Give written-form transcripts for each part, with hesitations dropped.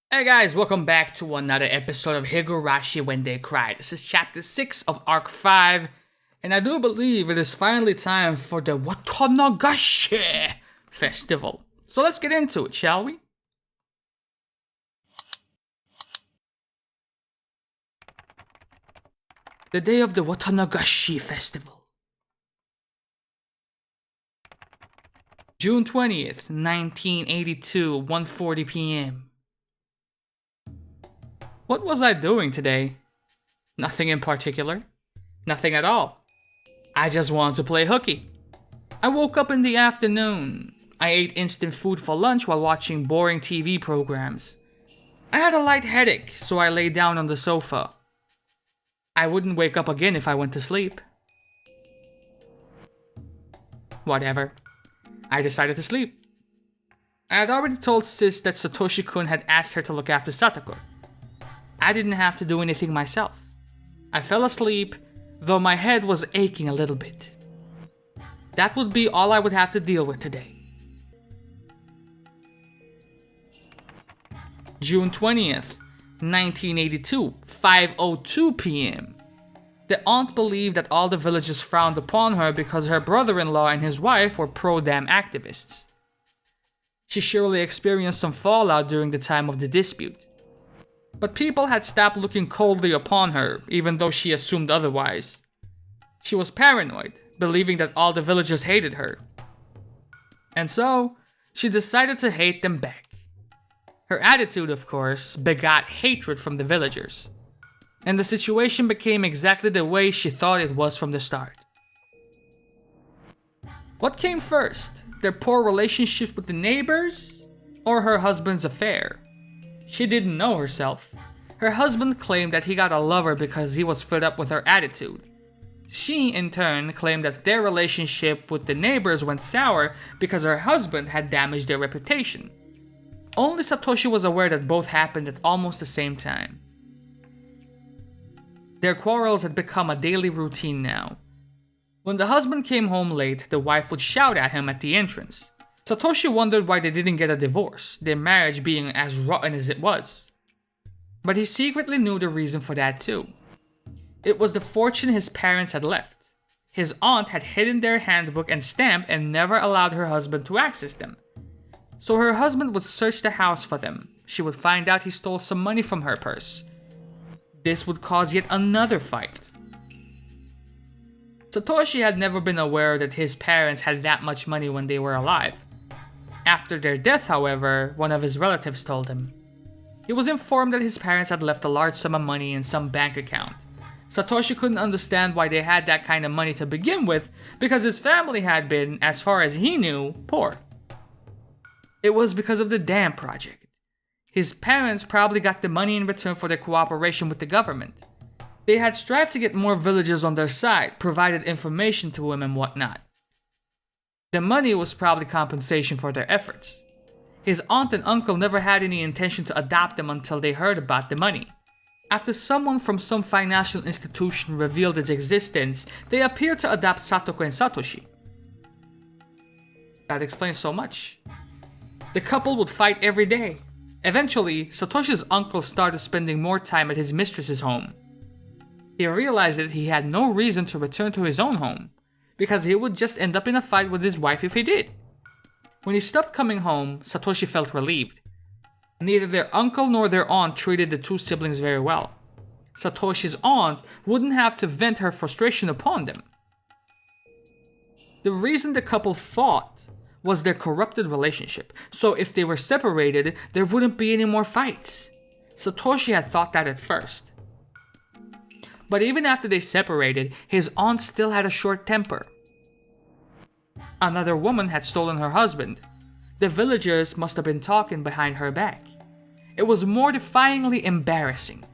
Hey guys, welcome back to another episode of Higurashi When They Cry. This is chapter 6 of arc 5, and I do believe it is finally time for the Watanagashi festival. So let's get into it, shall we? The day of the Watanagashi festival. June 20th, 1982, 1:40 p.m. What was I doing today? Nothing in particular. Nothing at all. I just wanted to play hooky. I woke up in the afternoon. I ate instant food for lunch while watching boring TV programs. I had a light headache, so I lay down on the sofa. I wouldn't wake up again if I went to sleep. Whatever. I decided to sleep. I had already told Sis that Satoshi-kun had asked her to look after Satoko. I didn't have to do anything myself. I fell asleep, though my head was aching a little bit. That would be all I would have to deal with today. June 20th, 1982, 5:02 p.m. The aunt believed that all the villagers frowned upon her because her brother-in-law and his wife were pro-dam activists. She surely experienced some fallout during the time of the dispute. But people had stopped looking coldly upon her, even though she assumed otherwise. She was paranoid, believing that all the villagers hated her. And so, she decided to hate them back. Her attitude, of course, begot hatred from the villagers. And the situation became exactly the way she thought it was from the start. What came first? Their poor relationship with the neighbors? Or her husband's affair? She didn't know herself. Her husband claimed that he got a lover because he was fed up with her attitude. She, in turn, claimed that their relationship with the neighbors went sour because her husband had damaged their reputation. Only Satoshi was aware that both happened at almost the same time. Their quarrels had become a daily routine now. When the husband came home late, the wife would shout at him at the entrance. Satoshi wondered why they didn't get a divorce, their marriage being as rotten as it was. But he secretly knew the reason for that too. It was the fortune his parents had left. His aunt had hidden their handbook and stamp and never allowed her husband to access them. So her husband would search the house for them. She would find out he stole some money from her purse. This would cause yet another fight. Satoshi had never been aware that his parents had that much money when they were alive. After their death, however, one of his relatives told him. He was informed that his parents had left a large sum of money in some bank account. Satoshi couldn't understand why they had that kind of money to begin with, because his family had been, as far as he knew, poor. It was because of the dam project. His parents probably got the money in return for their cooperation with the government. They had strived to get more villagers on their side, provided information to him and whatnot. The money was probably compensation for their efforts. His aunt and uncle never had any intention to adopt them until they heard about the money. After someone from some financial institution revealed its existence, they appeared to adopt Satoko and Satoshi. That explains so much. The couple would fight every day. Eventually, Satoshi's uncle started spending more time at his mistress's home. He realized that he had no reason to return to his own home, because he would just end up in a fight with his wife if he did. When he stopped coming home, Satoshi felt relieved. Neither their uncle nor their aunt treated the two siblings very well. Satoshi's aunt wouldn't have to vent her frustration upon them. The reason the couple fought was their corrupted relationship, so if they were separated, there wouldn't be any more fights. Satoshi had thought that at first. But even after they separated, his aunt still had a short temper. Another woman had stolen her husband. The villagers must have been talking behind her back. It was mortifyingly embarrassing.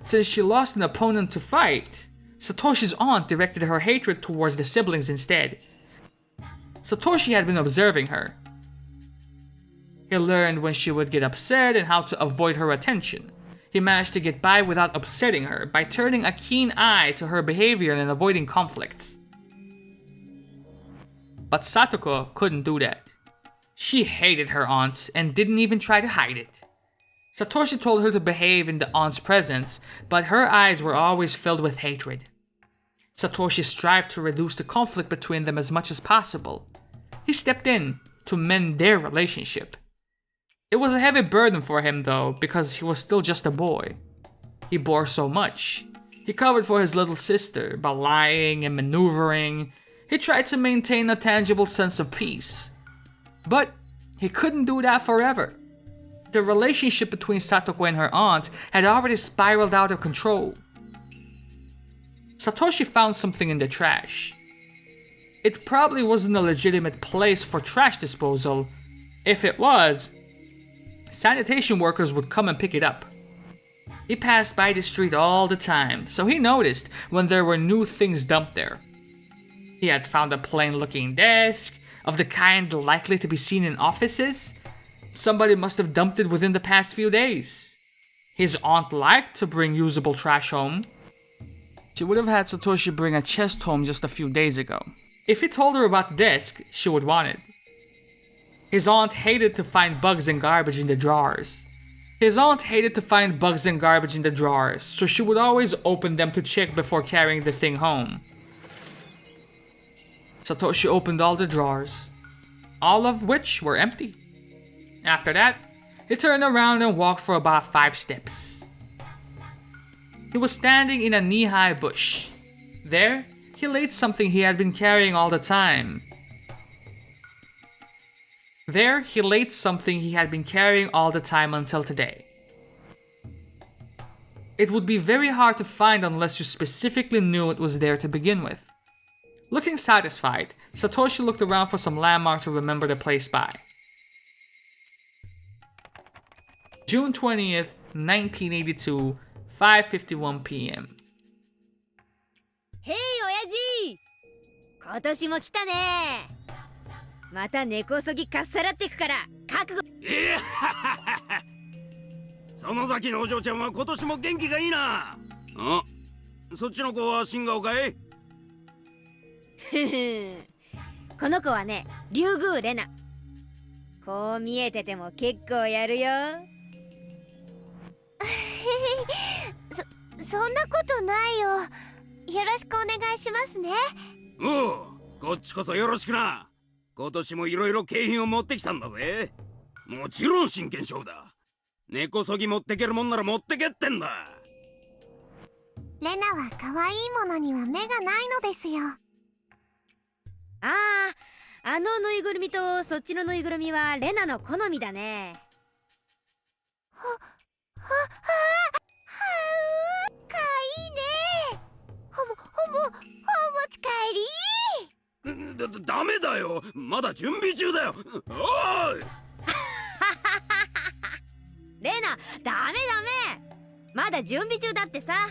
Since she lost an opponent to fight, Satoshi's aunt directed her hatred towards the siblings instead. Satoshi had been observing her. He learned when she would get upset and how to avoid her attention. He managed to get by without upsetting her by turning a keen eye to her behavior and avoiding conflicts. But Satoko couldn't do that. She hated her aunt and didn't even try to hide it. Satoshi told her to behave in the aunt's presence, but her eyes were always filled with hatred. Satoshi strived to reduce the conflict between them as much as possible. He stepped in to mend their relationship. It was a heavy burden for him though, because he was still just a boy. He bore so much. He covered for his little sister by lying and maneuvering. He tried to maintain a tangible sense of peace. But he couldn't do that forever. The relationship between Satoko and her aunt had already spiraled out of control. Satoshi found something in the trash. It probably wasn't a legitimate place for trash disposal. If it was, sanitation workers would come and pick it up. He passed by the street all the time, so he noticed when there were new things dumped there. He had found a plain-looking desk, of the kind likely to be seen in offices. Somebody must have dumped it within the past few days. His aunt liked to bring usable trash home. She would have had Satoshi bring a chest home just a few days ago. If he told her about the desk, she would want it. His aunt hated to find bugs and garbage in the drawers. So she would always open them to check before carrying the thing home. Satoshi opened all the drawers, all of which were empty. After that, he turned around and walked for about 5 steps. He was standing in a knee-high bush. There, he laid something he had been carrying all the time. Until today. It would be very hard to find unless you specifically knew it was there to begin with. Looking satisfied, Satoshi looked around for some landmark to remember the place by. June 20th, 1982, 5:51 p.m. Hey, 親父! 今年も来たね。また根こそぎかっさらってくから覚悟。いやその先のお嬢ちゃんは今年も元気がいいな。あ、そっちの子は新顔かい？この子はね、竜宮レナ。こう見えてても結構やるよ。そんなことないよ。よろしくお願いしますね。おう、こっちこそよろしくな。今年もいろいろ景品を持ってきたんだぜ。もちろん真剣勝負だ。根こそぎ持ってけるもんなら持ってけってんだ。レナは可愛いものには目がないのですよ。ああ、あのぬいぐるみとそっちのぬいぐるみはレナの好みだね。かわいいね。お持ち帰り。ダメだよ。まだ準備中だよ。おい。レナ、ダメ。まだ準備中だってさ。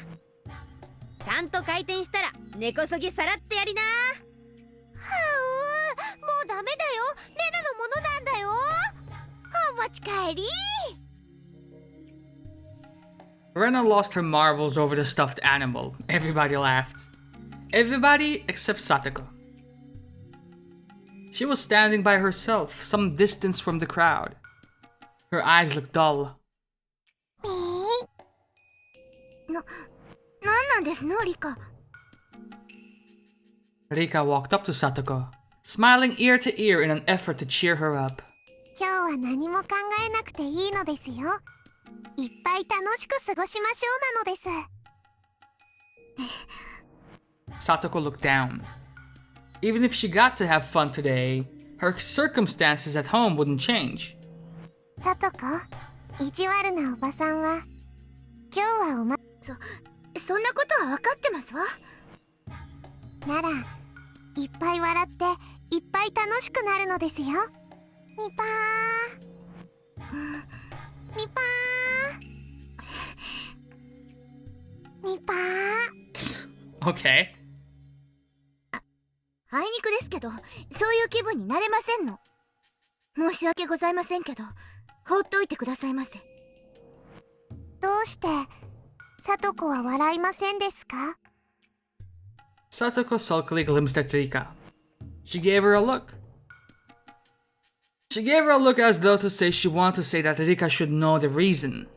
ちゃんと回転したら根こそぎさらってやりな。もうダメだよ。レナのものなんだよ。お持ち帰り。Rena lost her marbles over the stuffed animal. Everybody laughed. Everybody except Satoko. She was standing by herself, some distance from the crowd. Her eyes looked dull. なんなんですの、リカ? Rika walked up to Satoko, smiling ear to ear in an effort to cheer her up. 今日は何も考えなくていいのですよ。いっぱい楽しく過ごしましょうなのです。Satoko looked down. Even if she got to have fun today, her circumstances at home wouldn't change. サトコ、意地悪なおばさんは、今日はそんなことは分かってますわ。なら、いっぱい笑って、いっぱい楽しくなるのですよ。みぱー。みぱー。みぱー。Okay. あいにくですけど、そういう気分になれませんの。申し訳ございませんけど、放っておいてくださいませ。どうして、サトコは笑いませんですか? Satoko sulkily glimpsed at Rika. She gave her a look. She gave her a look as though to say she wanted to say that Rika should know the reason.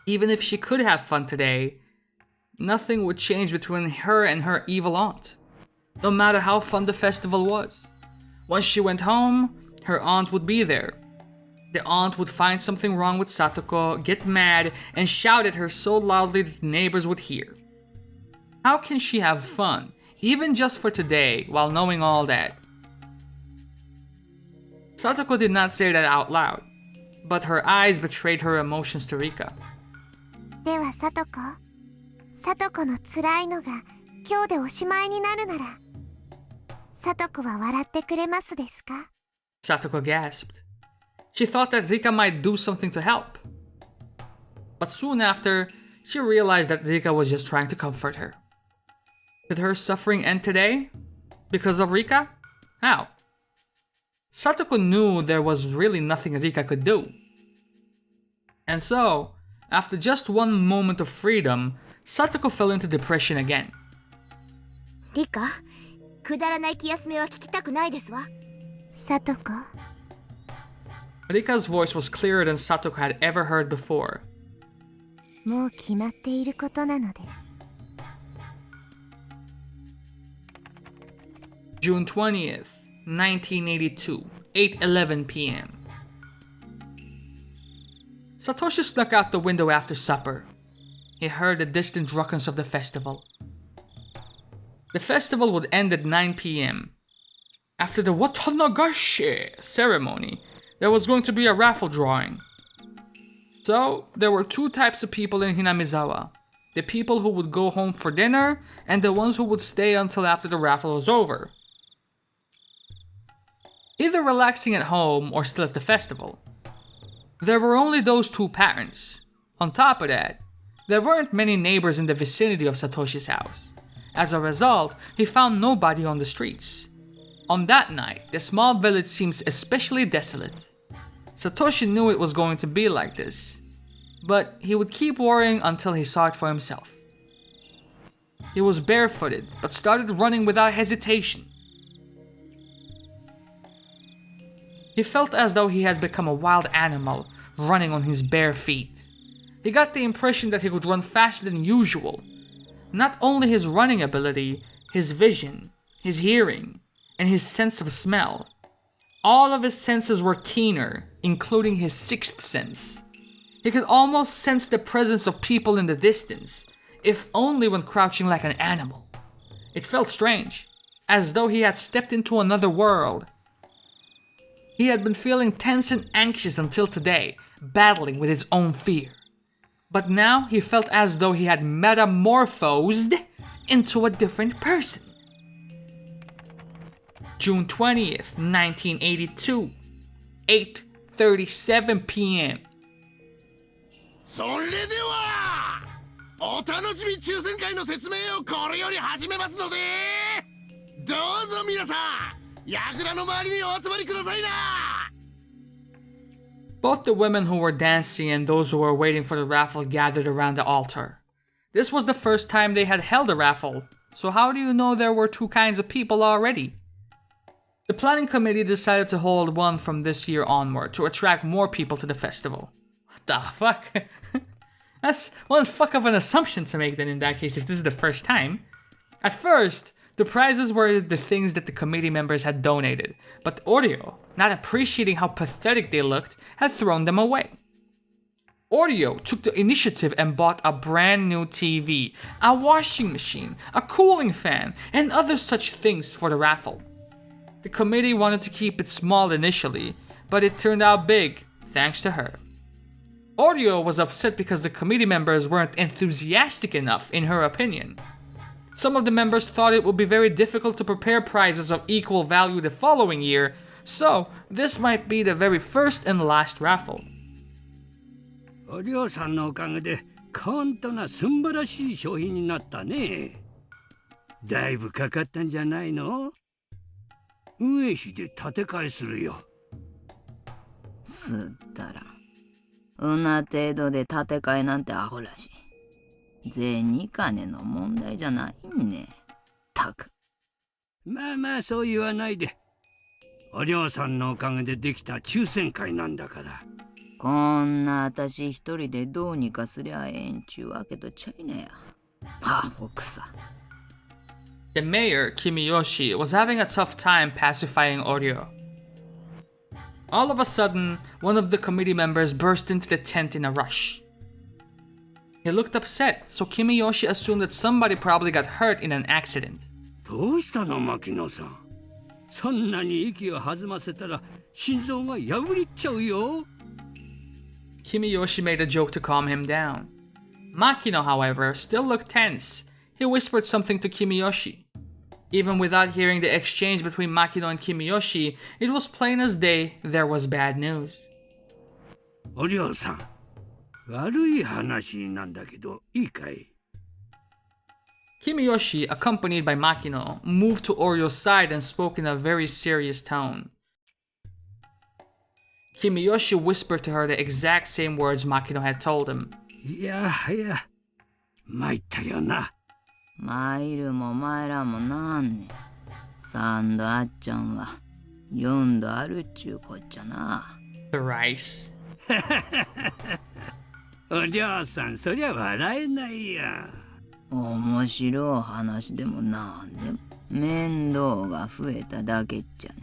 Even if she could have fun today, nothing would change between her and her evil aunt, no matter how fun the festival was. Once she went home, her aunt would be there. The aunt would find something wrong with Satoko, get mad, and shout at her so loudly that the neighbors would hear. How can she have fun, even just for today, while knowing all that? Satoko did not say that out loud, but her eyes betrayed her emotions to Rika. ではサトコ、サトコの辛いのが今日でおしまいになるなら、サトコは笑ってくれますですか? Satoko gasped. She thought that Rika might do something to help. But soon after, she realized that Rika was just trying to comfort her. Did her suffering end today? Because of Rika? How? Satoko knew there was really nothing Rika could do. And so, after just one moment of freedom, Satoko fell into depression again. リカ、くだらない気休めは聞きたくないですわ。サトコ。Rika's voice was clearer than Satoko had ever heard before. もう決まっていることなのです。June 20th, 1982, 8:11 p.m. Satoshi snuck out the window after supper. He heard the distant ruckus of the festival. The festival would end at 9 p.m. After the Watanagashi ceremony, there was going to be a raffle drawing. So, there were two types of people in Hinamizawa. The people who would go home for dinner, and the ones who would stay until after the raffle was over. Either relaxing at home or still at the festival. There were only those two patterns. On top of that, there weren't many neighbors in the vicinity of Satoshi's house. As a result, he found nobody on the streets. On that night, the small village seems especially desolate. Satoshi knew it was going to be like this, but he would keep worrying until he saw it for himself. He was barefooted, but started running without hesitation. He felt as though he had become a wild animal, running on his bare feet. He got the impression that he could run faster than usual. Not only his running ability, his vision, his hearing, and his sense of smell. All of his senses were keener, including his sixth sense. He could almost sense the presence of people in the distance, if only when crouching like an animal. It felt strange, as though he had stepped into another world. He had been feeling tense and anxious until today, battling with his own fear. But now he felt as though he had metamorphosed into a different person. June 20th, 1982, 8:37 p.m. それではお楽しみ抽選会の説明をこれより始めますので、どうぞ皆さん、櫓の周りにお集まりくださいな。Both the women who were dancing and those who were waiting for the raffle gathered around the altar. This was the first time they had held a raffle, so how do you know there were two kinds of people already? The planning committee decided to hold one from this year onward to attract more people to the festival. What the fuck? That's one fuck of an assumption to make then in that case if this is the first time. At first, the prizes were the things that the committee members had donated, but Oreo, not appreciating how pathetic they looked, had thrown them away. Oreo took the initiative and bought a brand new TV, a washing machine, a cooling fan, and other such things for the raffle. The committee wanted to keep it small initially, but it turned out big, thanks to her. Oreo was upset because the committee members weren't enthusiastic enough, in her opinion. Some of the members thought it would be very difficult to prepare prizes of equal value the following year, so this might be the very first and last raffle. お嬢さんのおかげで簡単なすんばらしい商品になったね。だいぶかかったんじゃないの？運営費で立て替えするよ。すったら、うな程度で立て替えなんてアホらしい。銭金の問題じゃないね。たく。まあまあそう言わないで。お嬢さんのおかげでできた抽選会なんだから。こんな私一人でどうにかすりゃええんちゅうわけとちゃいなや。パホクサ。The mayor, Kimiyoshi, was having a tough time pacifying Oryo. All of a sudden, one of the committee members burst into the tent in a rush. He looked upset, so Kimiyoshi assumed that somebody probably got hurt in an accident. どうしたの牧野さん。そんなに息を弾ませたら心臓が破れちゃうよ。Kimiyoshi made a joke to calm him down. Makino, however, still looked tense. He whispered something to Kimiyoshi. Even without hearing the exchange between Makino and Kimiyoshi, it was plain as day there was bad news. おりょうさん、悪い話なんだけどいいかい。Kimiyoshi, accompanied by Makino, moved to Oryo's side and spoke in a very serious tone. Kimiyoshi whispered to her the exact same words Makino had told him. いや参ったよな。参るも参らもなんね。3度あっちゃんは4度あるっちゅうこっちゃな。The rice. お嬢さん、そりゃ笑えないや。面白い話でもなんでも面倒が増えただけっちゃね。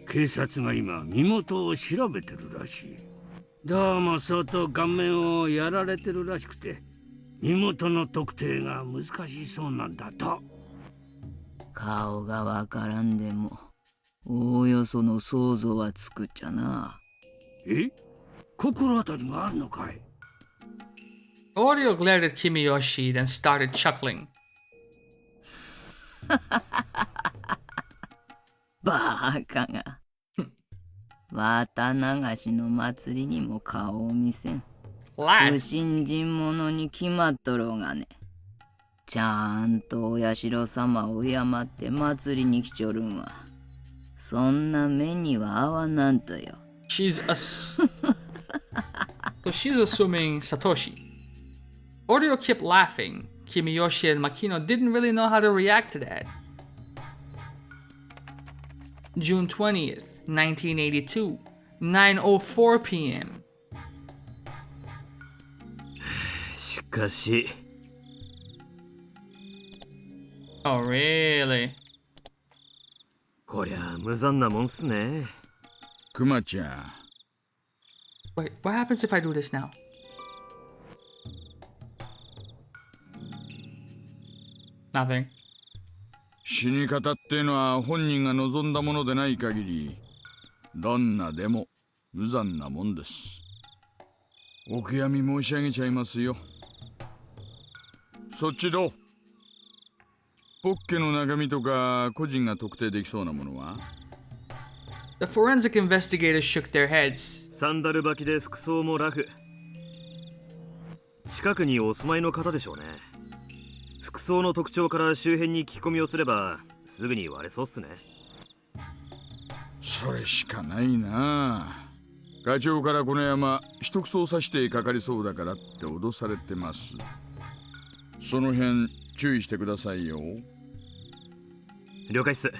警察が今身元を調べてるらしい。どうも相当顔面をやられてるらしくて、身元の特定が難しそうなんだと。顔がわからんでもおおよその想像はつくっちゃな。え？心当たりがあるのかい？ Oryo glared at Kimiyoshi, then started chuckling. バカが。Watanagashiの祭りにも顔を見せん。不 Lad, 信心者に決まっとろうがね。ちゃんとお社様を敬って祭りに来ちょるんは。そんな目には合わなんとよ。she's so she's assuming Satoshi. Oryo kept laughing. Kimiyoshi and Makino didn't really know how to react to that. June 20th, 1982, 9:04 p.m. しかし Oh, really? こりゃ無残なもんっすね。クマちゃん、 Wait, what happens if I do this now? Nothing. 死に方っていうのは本人が望んだものでない限り、どんなでも無残なもんです。お悔やみ申し上げちゃいますよ。そっちどう？ポッケの中身とか個人が特定できそうなものは？ The forensic investigators shook their heads. サンダル履きで服装もラフ。近くにお住まいの方でしょうね。服装の特徴から周辺に聞き込みをすればすぐに割れそうっすね。それしかないな。課長からこの山一区捜査してかかりそうだからって脅されてます。その辺注意してくださいよ。了解っす。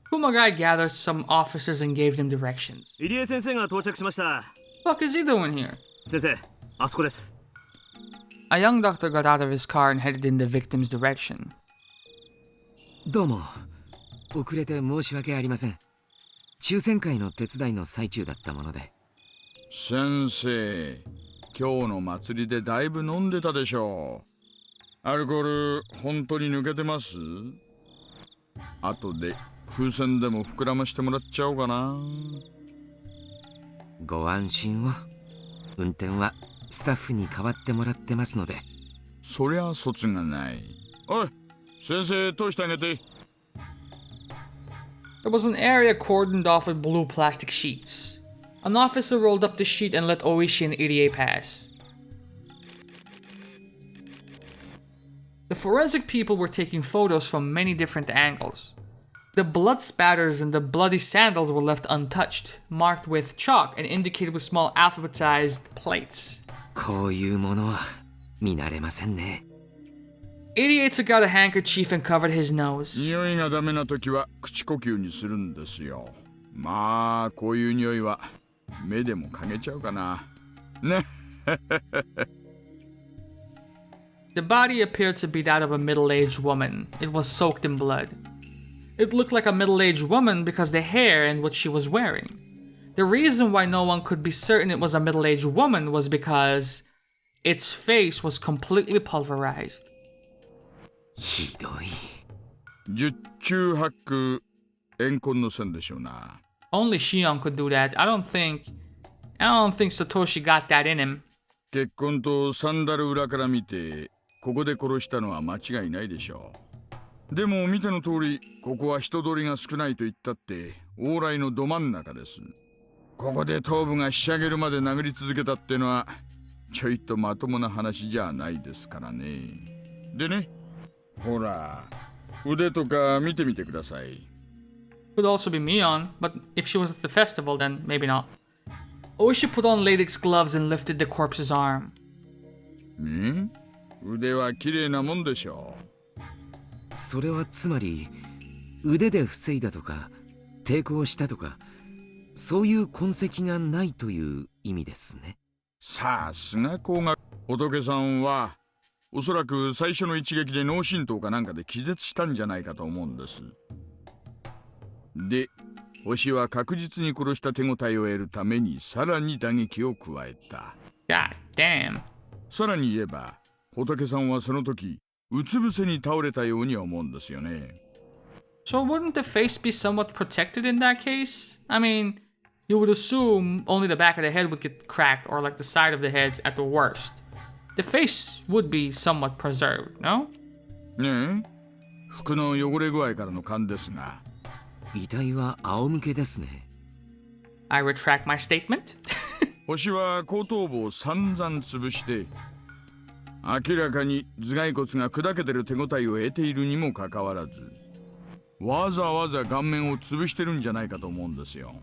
Kumagai gathered some officers and gave them directions. 入江先生が到着しました。 What is he doing here? 先生、あそこです。A young doctor got out of his car and headed in the victim's direction. どうも、遅れて申し訳ありません。抽選会の手伝いの最中だったもので。先生、今日の祭りでだいぶ飲んでたでしょう。アルコール本当に抜けてます？後で風船でも膨らましてもらっちゃおうかな。ご安心を。運転はスタッフに代わってもらってますので。そりゃ卒がない。おい、先生通してあげて。There was an area cordoned off with blue plastic sheets. An officer rolled up the sheet and let Oishi and Irie pass. The forensic people were taking photos from many different angles. The blood spatters and the bloody sandals were left untouched, marked with chalk and indicated with small alphabetized plates. こういうものは見慣れませんね。Irie took out a handkerchief and covered his nose. 匂いがダメな時は口呼吸にするんですよ。まあこういう匂いは目でもかげちゃうかな。ね。The body appeared to be that of a middle-aged woman. It was soaked in blood. It looked like a middle-aged woman because the hair and what she was wearing. The reason why no one could be certain it was a middle-aged woman was because its face was completely pulverized. ひどい。十中八九怨恨の線でしょうな。Only Shion could do that. I don't think Satoshi got that in him. 血痕とサンダル裏から見て、ここで殺したのは間違いないでしょう。でも見ての通り、ここは人通りが少ないと言ったって、往来のど真ん中です。ここで頭部がひしゃげるまで殴り続けたってのは、ちょいとまともな話じゃないですからね。でね、ほら、腕とか見てみてください。Could also be Mion, but if she was at the festival, then maybe not. Oishi put on latex gloves and lifted the corpse's arm. 腕は綺麗なもんでしょう。それはつまり腕で防いだとか抵抗したとかそういう痕跡がないという意味ですね。さすが工学。仏さんはおそらく最初の一撃で脳震盪かなんかで気絶したんじゃないかと思うんです。で、星は確実に殺した手応えを得るためにさらに打撃を加えた。God damn. さらに言えば、仏さんはその時うつ伏せに倒れたように思うんですよね。So wouldn't the face be somewhat protected in that case? I mean, you would assume only the back of the head would get cracked or like the side of the head at the worst. The face would be somewhat preserved, no? ねえ、服の汚れ具合からの勘ですが。遺体は仰向けですね。I retract my statement. 星は後頭部を散々潰して明らかに頭蓋骨が砕けてる手応えを得ているにもかかわらずわざわざ顔面を潰してるんじゃないかと思うんですよ。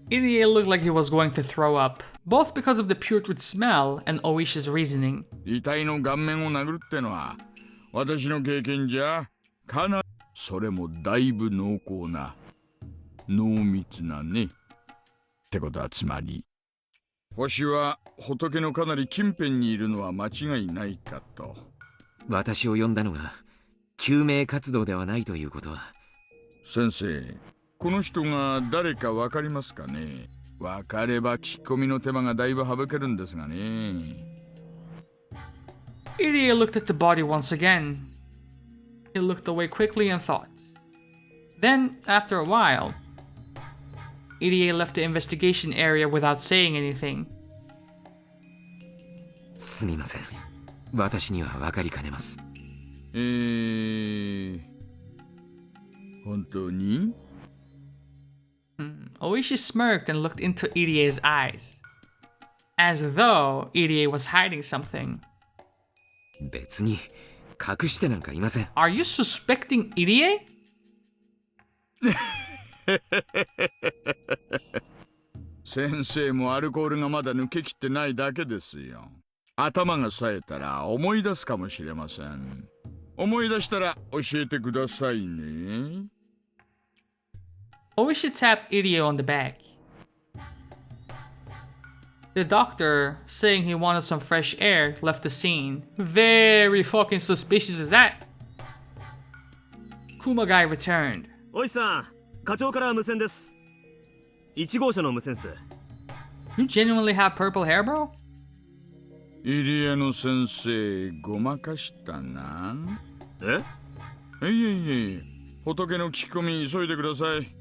Irie looked like he was going to throw up, both because of the putrid smell and Oishi's reasoning. 遺体の顔面を殴るってのは私の経験じゃかなりそれもだいぶ濃厚な濃密なね。ってことはつまり星は仏のかなり近辺にいるのは間違いないかと。私を呼んだのが救命活動ではないということは。先生、この人が誰かわかりますかね。わかれば聞き込みの手間がだいぶ省けるんですがね。Irie looked at the body once again. He looked away quickly and thought. Then, after a while, Irie left the investigation area without saying anything. すみません。私には分かりかねます。本当にOishi smirked and looked into Irie's eyes, as though Irie was hiding something. 別に隠してなんかいません。Are you suspecting Irie? 先生もアルコールがまだ抜けきってないだけですよ。頭が冴えたら思い出すかもしれません。思い出したら教えてくださいね。Oishi tapped Irie on the back. The doctor, saying he wanted some fresh air, left the scene. Very fucking suspicious is that? Kumagai returned. おいさん、課長から無線です。1号車の無線っす。You genuinely have purple hair, bro? 入江の先生、ごまかしたな。え？いえ、仏の聞き込み急いでください。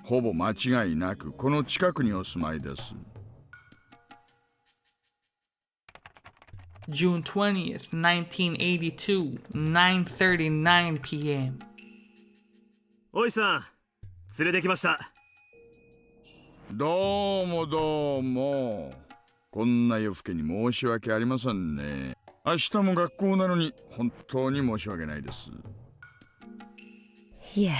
ほぼ間違いなくこの近くにお住まいです。June 20th, 1982, 9:39 p.m. おいさん、連れてきました。どうも。こんな夜更けに申し訳ありませんね。明日も学校なのに本当に申し訳ないです。いえ。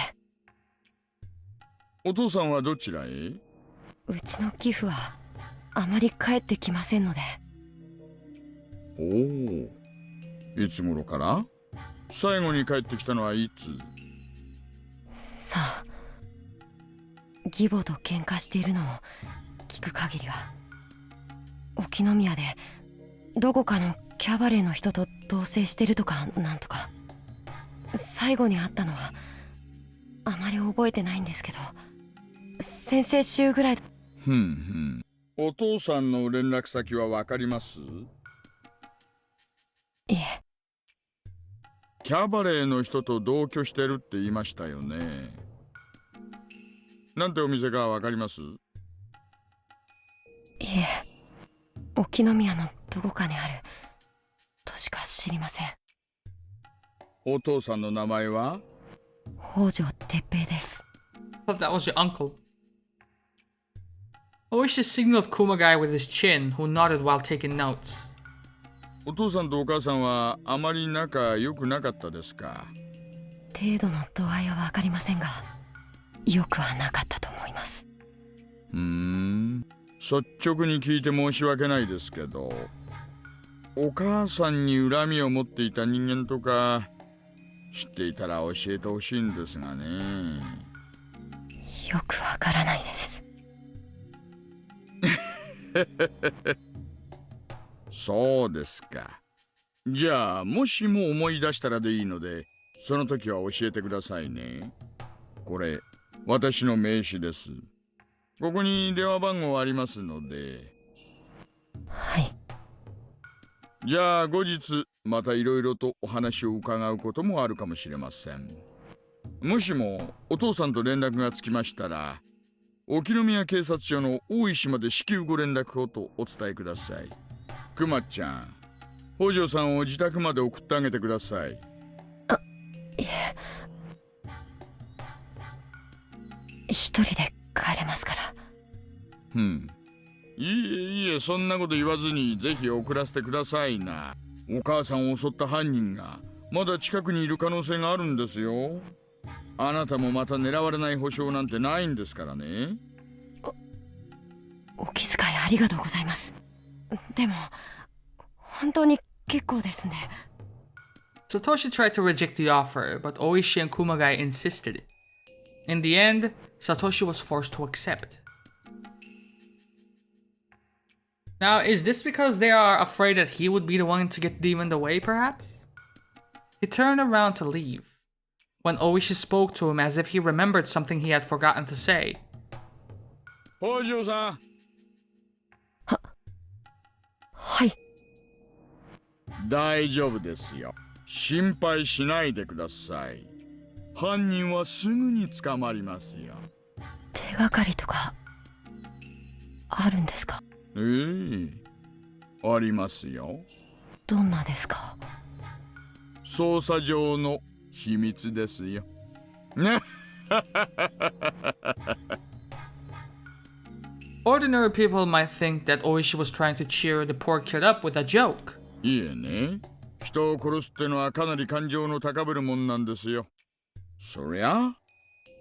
お父さんはどちらへ？うちの寄付はあまり帰ってきませんので。おお、いつ頃から？最後に帰ってきたのはいつ？さあ、義母と喧嘩しているのを聞く限りは、沖宮でどこかのキャバレーの人と同棲してるとかなんとか。最後に会ったのはあまり覚えてないんですけど、先々週ぐらい。お父さんの連絡先はわかります？いえ。キャバレーの人と同居してるって言いましたよね。なんてお店かわかります？いえ、沖宮のどこかにあるとしか知りません。お父さんの名前は？北条哲平です。I thought that was your uncle. Oishi signaled Kumagai with his chin, who nodded while taking notes. お父さんとお母さんはあまり仲良くなかったですか？程度の度合いはわかりませんが、よくはなかったと思います。率直に聞いて申し訳ないですけど、お母さんに恨みを持っていた人間とか知っていたら教えてほしいんですがね。よくわからないです。そうですか。じゃあもしも思い出したらでいいので、その時は教えてくださいね。これ私の名刺です。ここに電話番号ありますので。はい。じゃあ後日またいろいろとお話を伺うこともあるかもしれません。もしもお父さんと連絡がつきましたら、沖宮警察署の大石まで至急ご連絡をとお伝えください。くまちゃん、北条さんを自宅まで送ってあげてください。いえ、一人で帰れますから。いえ、そんなこと言わずにぜひ送らせてくださいな。お母さんを襲った犯人がまだ近くにいる可能性があるんですよ。あなたもまた狙われない保証なんてないんですからね。お気遣いありがとうございます。でも本当に結構ですね。Satoshi tried to reject the offer, but Oishi and Kumagai insisted. In the end, Satoshi was forced to accept. Now, is this because they are afraid that he would be the one to get demoned away, perhaps? He turned around to leave, when Oishi spoke to him as if he remembered something he had forgotten to say. 北条さん。はい。大丈夫ですよ。心配しないでください。犯人はすぐに捕まりますよ。手がかりとかあるんですか？ありますよ。どんなですか？捜査上の秘密ですよ。Ordinary people might think that Oishi was trying to cheer the poor kid up with a joke. いえね、人を殺すってのはかなり感情の高ぶるもんなんですよ。そりゃ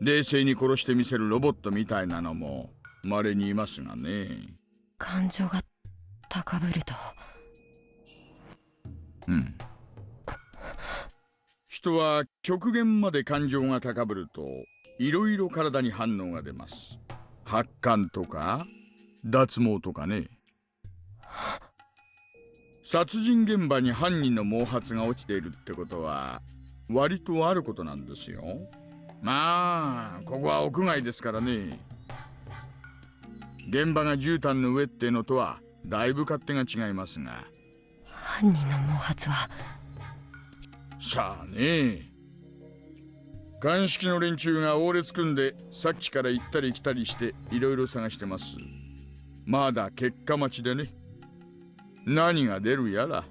冷静に殺してみせるロボットみたいなのも稀にいますがね。感情が高ぶると。人は極限まで感情が高ぶるといろいろ体に反応が出ます。発汗とか脱毛とかね。殺人現場に犯人の毛髪が落ちているってことは割とあることなんですよ。まあここは屋外ですからね。現場が絨毯の上ってのとはだいぶ勝手が違いますが。犯人の毛髪は。さあね。鑑識の連中が大列組んでさっきから行ったり来たりしていろいろ探してます。まだ結果待ちでね。何が出るやら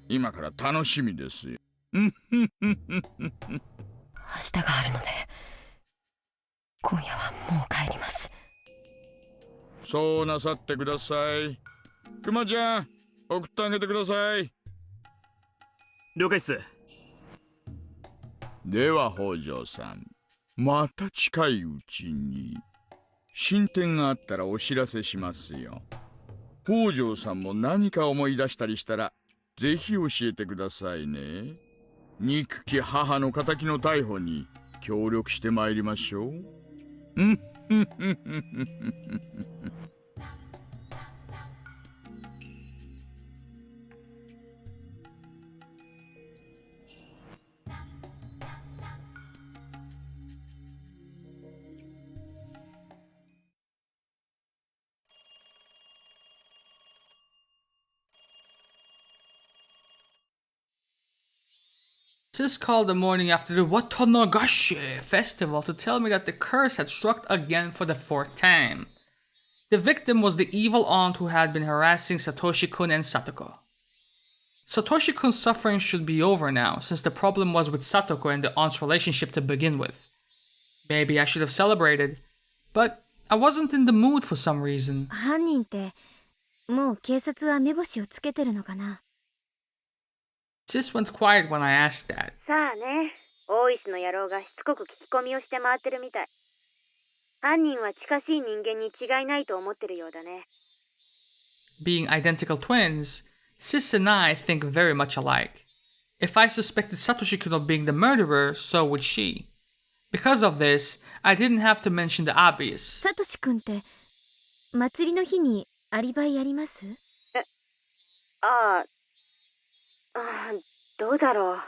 今から楽しみですよ。明日があるので今夜はもう帰ります。そうなさってください。くまちゃん、送ってあげてください。了解っす。では北条さん、また近いうちに進展があったらお知らせしますよ。北条さんも何か思い出したりしたらぜひ教えてくださいね。憎き母の仇の逮捕に協力してまいりましょう。Sis called the morning after the Watanagashi festival to tell me that the curse had struck again for the 4th time. The victim was the evil aunt who had been harassing Satoshi-kun and Satoko. Satoshi-kun's suffering should be over now, since the problem was with Satoko and the aunt's relationship to begin with. Maybe I should have celebrated, but I wasn't in the mood for some reason. 犯人ってもう警察は目星をつけてるのかな。 Sis went quiet when I asked that. さあね、大石の野郎がしつこく聞き込みをして回ってるみたい。犯人は近しい人間に違いないと思ってるようだね。Being identical twins, Sis and I think very much alike. If I suspected Satoshi-kun of being the murderer, so would she. Because of this, I didn't have to mention the obvious. サトシ君って祭りの日にアリバイあります？どうだろう。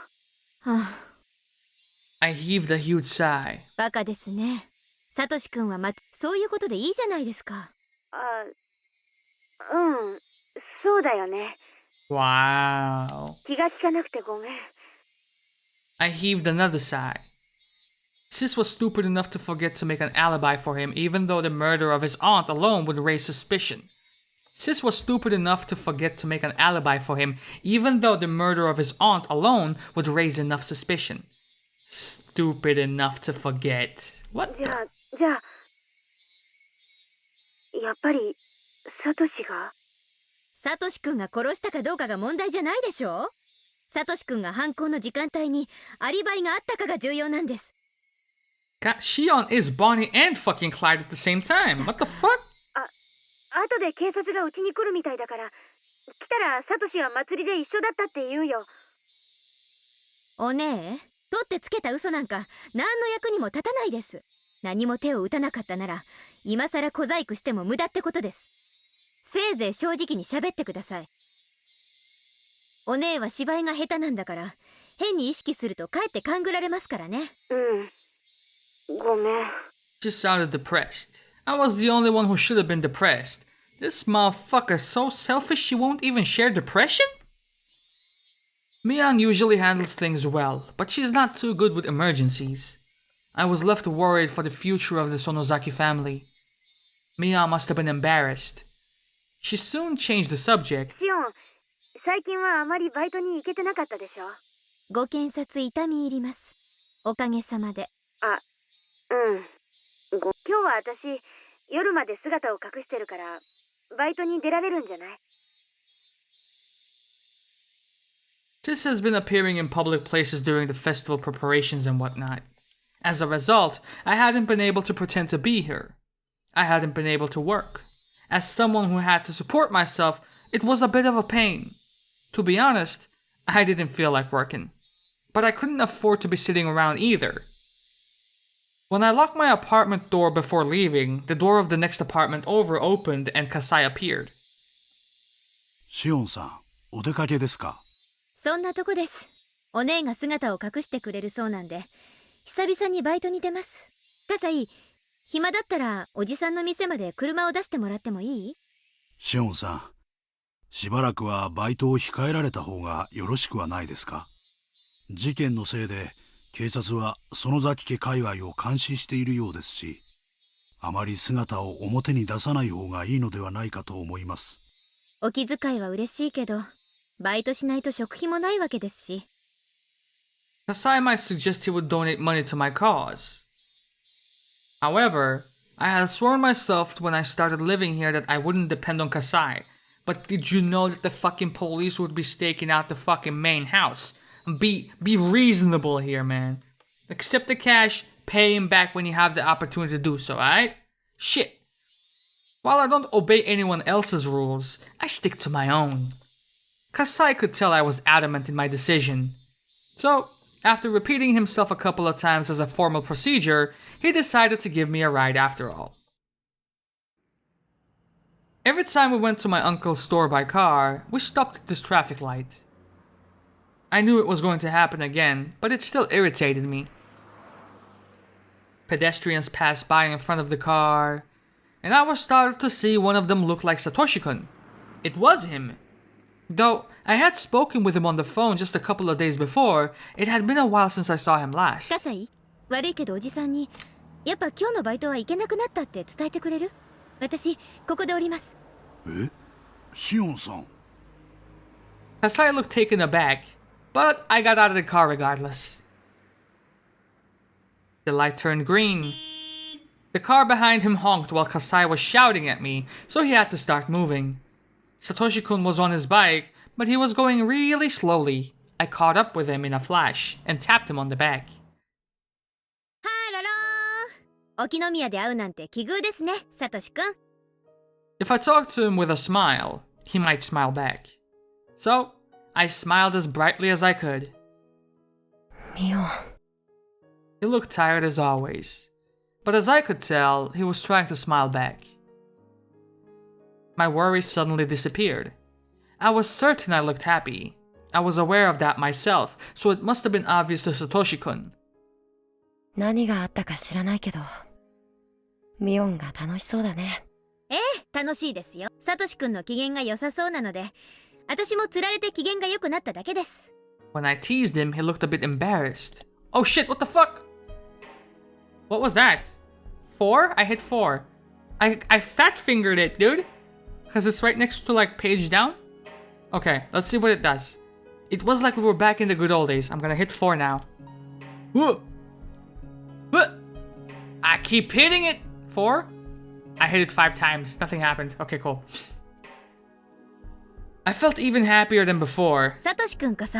I heaved a huge sigh. バカですね。サトシ君はそういうことでいいじゃないですか。そうだよね。Wow. 気が利かなくてごめん。I heaved another sigh. Sis was stupid enough to forget to make an alibi for him, even though the murder of his aunt alone would raise suspicion. Sis was stupid enough to forget to make an alibi for him, even though the murder of his aunt alone would raise enough suspicion. Stupid enough to forget. What the? じゃあ、やっぱりサトシが？サトシ君が殺したかどうかが問題じゃないでしょ？サトシ君が犯行の時間帯にアリバイがあったかが重要なんです。Shion is Bonnie and fucking Clyde at the same time. What the fuck? 後で警察がうちに来るみたいだから、来たらサトシは祭りで一緒だったって言うよ。お姉、取ってつけた嘘なんか何の役にも立たないです。何も手を打たなかったなら、今さら小細工しても無駄ってことです。せいぜい正直に喋ってください。お姉は芝居が下手なんだから、変に意識するとかえって勘ぐられますからね。ごめん。She sounded depressed. I was the only one who should have been depressed. This motherfucker's so selfish she won't even share depression? Mian usually handles things well, but she's not too good with emergencies. I was left worried for the future of the Sonozaki family. Mian must have been embarrassed. She soon changed the subject. シオン、最近はあまりバイトに行けてなかったでしょ。ご検察痛み入ります。おかげさまで。今日は私、夜まで姿を隠してるから、バイトに出られるんじゃない？ Sis has been appearing in public places during the festival preparations and whatnot. As a result, I hadn't been able to pretend to be here. I hadn't been able to work. As someone who had to support myself, it was a bit of a pain. To be honest, I didn't feel like working. But I couldn't afford to be sitting around either. When I locked my apartment door before leaving, the door of the next apartment over opened and Kasai appeared. シオンさん、お出かけですか？そんなとこです。お姉が姿を隠してくれるそうなんで、久々にバイトに出ます。笠井、暇だったらおじさんの店まで車を出してもらってもいい？シオンさん、しばらくはバイトを控えられた方がよろしくはないですか？事件のせいで警察は園崎家界隈を監視しているようですし、あまり姿を表に出さない方がいいのではないかと思います。お気遣いは嬉しいけど、バイトしないと食費もないわけですし。Kasai might suggest he would donate money to my cause. However, I had sworn myself when I started living here that I wouldn't depend on Kasai. But did you know that the fucking police would be staking out the fucking main house? Be reasonable here, man. Accept the cash, pay him back when you have the opportunity to do so, alright? Shit. While I don't obey anyone else's rules, I stick to my own. Kasai could tell I was adamant in my decision. So, after repeating himself a couple of times as a formal procedure, he decided to give me a ride after all. Every time we went to my uncle's store by car, we stopped at this traffic light. I knew it was going to happen again, but it still irritated me. Pedestrians passed by in front of the car, and I was startled to see one of them look like Satoshi-kun. It was him. Though I had spoken with him on the phone just a couple of days before, it had been a while since I saw him last. 葛西、悪いけどおじさんに、やっぱ今日のバイトは行けなくなったって伝えてくれる？私、ここで降ります。え？シオンさん。Kasai looked taken aback, but I got out of the car regardless. The light turned green. The car behind him honked while Kasai was shouting at me, so he had to start moving. Satoshi-kun was on his bike, but he was going really slowly. I caught up with him in a flash and tapped him on the back. ハロロー。沖宮で会うなんて奇遇ですね、サトシ君。If I talked to him with a smile, he might smile back. So, I smiled as brightly as I could. Mion. He looked tired as always, but as I could tell, he was trying to smile back. My worries suddenly disappeared. I was certain I looked happy. I was aware of that myself, so it must have been obvious to Satoshi-kun. 何があったか知らないけど、ミオンが楽しそうだね。ええ、楽しいですよ。サトシ君の機嫌が良さそうなので、私も釣られて機嫌が良くなっただけです。When I teased him, he looked a bit embarrassed. Oh shit, what the fuck? What was that? 4? I hit 4. I fat fingered it, dude. Because it's right next to like page down. Okay, let's see what it does. It was like we were back in the good old days. I'm gonna hit 4 now. Whoa. What? I keep hitting it. 4? I hit it 5 times. Nothing happened. Okay, cool. I felt even happier than before. サトシ君こそ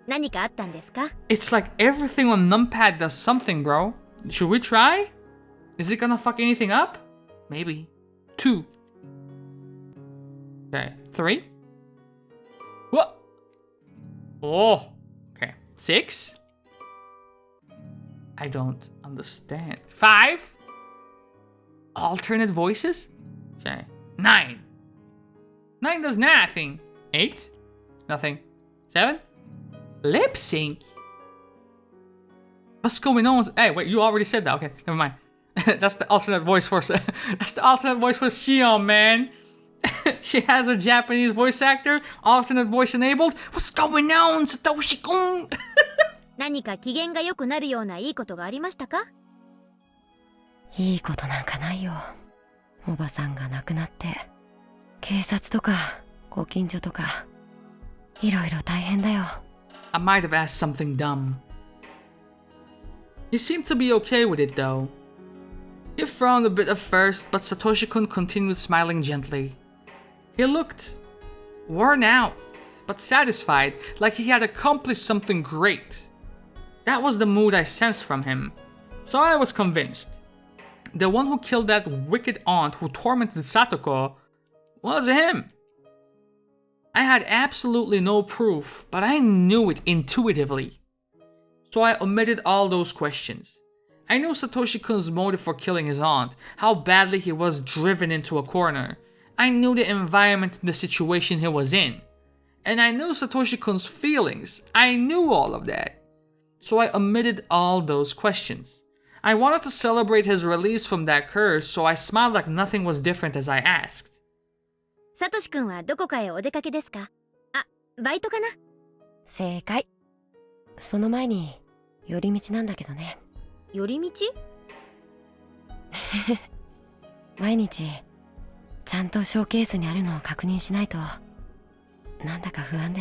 何かあったんですか？ It's like everything on numpad does something, bro. Should we try? Is it gonna fuck anything up? Maybe. 2. Okay, 3. What? Oh. Okay, 6. I don't understand. 5. Alternate voices? Okay. 9. 9 does nothing. 8. Nothing. 7. Lip sync. What's going on? Hey, wait, you already said that. Okay, never mind. That's the alternate voice for that's the alternate voice for Shion, man. She has her Japanese voice actor, alternate voice enabled. What's going on, Satoshi-kun? 何か機嫌が良くなるようないいことがありましたか？いいことなんかないよ。おばさんが亡くなって、警察とかご近所とかいろいろ大変だよ。I might have asked something dumb. He seemed to be okay with it though. He frowned a bit at first, but Satoshi-kun continued smiling gently. He looked worn out, but satisfied, like he had accomplished something great. That was the mood I sensed from him, so I was convinced. The one who killed that wicked aunt who tormented Satoko was him. I had absolutely no proof, but I knew it intuitively. So I omitted all those questions. I knew Satoshi-kun's motive for killing his aunt, how badly he was driven into a corner. I knew the environment and the situation he was in. And I knew Satoshi-kun's feelings. I knew all of that. So I omitted all those questions. I wanted to celebrate his release from that curse, so I smiled like nothing was different as I asked. サトシ君はどこかへお出かけですか？あ、バイトかな？正解。その前に寄り道なんだけどね。寄り道？毎日ちゃんとショーケースにあるのを確認しないとなんだか不安で。